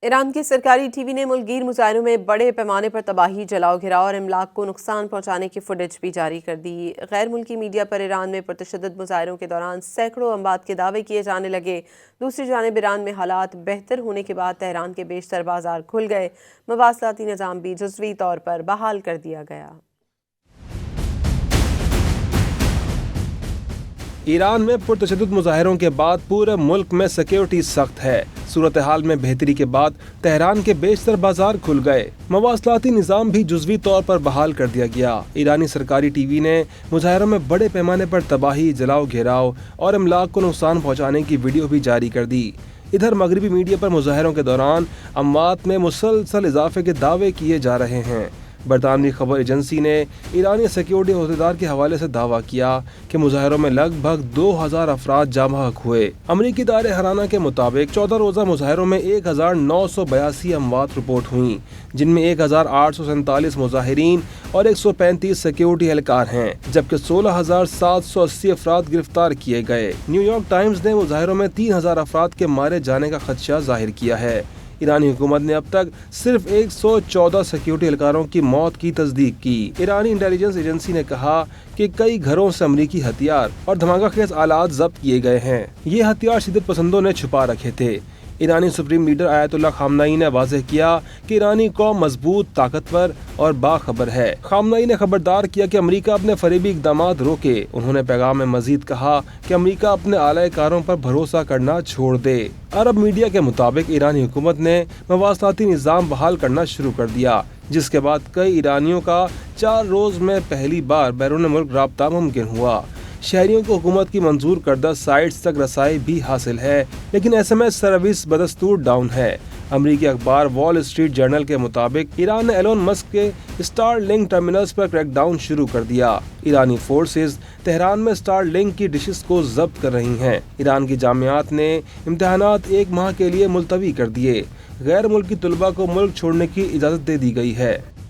ایران کی سرکاری T V نے ملک گیر مظاہروں میں بڑے پیمانے پر تباہی، جلاؤ گھراؤ اور املاک کو نقصان پہنچانے کی فوٹیج بھی جاری کر دی۔ غیر ملکی میڈیا پر ایران میں پرتشدد مظاہروں کے دوران سینکڑوں اموات کے دعوے کیے جانے لگے۔ دوسری جانب ایران میں حالات بہتر ہونے کے بعد تہران کے بیشتر بازار کھل گئے، مواصلاتی نظام بھی جزوی طور پر بحال کر دیا گیا۔ ایران میں پرتشدد مظاہروں کے بعد پورے ملک میں سیکیورٹی سخت ہے۔ صورتحال میں بہتری کے بعد تہران کے بیشتر بازار کھل گئے، مواصلاتی نظام بھی جزوی طور پر بحال کر دیا گیا۔ ایرانی سرکاری ٹی وی نے مظاہروں میں بڑے پیمانے پر تباہی، جلاؤ گھیراؤ اور املاک کو نقصان پہنچانے کی ویڈیو بھی جاری کر دی۔ ادھر مغربی میڈیا پر مظاہروں کے دوران اموات میں مسلسل اضافے کے دعوے کیے جا رہے ہیں۔ برطانوی خبر ایجنسی نے ایرانی سیکیورٹی عہدیدار کے حوالے سے دعویٰ کیا کہ مظاہروں میں لگ بھگ 2000 افراد جاں بحق ہوئے۔ امریکی ادارے ہرانہ کے مطابق 14 روزہ مظاہروں میں 1982 اموات رپورٹ ہوئیں، جن میں 1847 مظاہرین اور 135 سیکیورٹی اہلکار ہیں، جبکہ 16780 افراد گرفتار کیے گئے۔ نیو یارک ٹائمز نے مظاہروں میں 3000 افراد کے مارے جانے کا خدشہ ظاہر کیا ہے۔ ایرانی حکومت نے اب تک صرف 114 سیکیورٹی اہلکاروں کی موت کی تصدیق کی۔ ایرانی انٹیلیجنس ایجنسی نے کہا کہ کئی گھروں سے امریکی ہتھیار اور دھماکہ خیز آلات ضبط کیے گئے ہیں۔ یہ ہتھیار شدت پسندوں نے چھپا رکھے تھے۔ ایرانی سپریم لیڈر آیت اللہ خامنئی نے واضح کیا کہ ایرانی قوم مضبوط، طاقتور اور باخبر ہے۔ خامنئی نے خبردار کیا کہ امریکہ اپنے فریبی اقدامات روکے۔ انہوں نے پیغام میں مزید کہا کہ امریکہ اپنے اعلی کاروں پر بھروسہ کرنا چھوڑ دے۔ عرب میڈیا کے مطابق ایرانی حکومت نے مواصلاتی نظام بحال کرنا شروع کر دیا، جس کے بعد کئی ایرانیوں کا 4 روز میں پہلی بار بیرون ملک رابطہ ممکن ہوا۔ شہریوں کو حکومت کی منظور کردہ سائٹس تک رسائی بھی حاصل ہے، لیکن SMS سروس بدستور ڈاؤن ہے۔ امریکی اخبار وال اسٹریٹ جرنل کے مطابق ایران نے ایلون مسک کے اسٹار لنک ٹرمینلز پر کریک ڈاؤن شروع کر دیا۔ ایرانی فورسز تہران میں اسٹار لنک کی ڈشز کو ضبط کر رہی ہیں۔ ایران کی جامعات نے امتحانات 1 ماہ کے لیے ملتوی کر دیے۔ غیر ملکی طلباء کو ملک چھوڑنے کی اجازت دے دی گئی ہے۔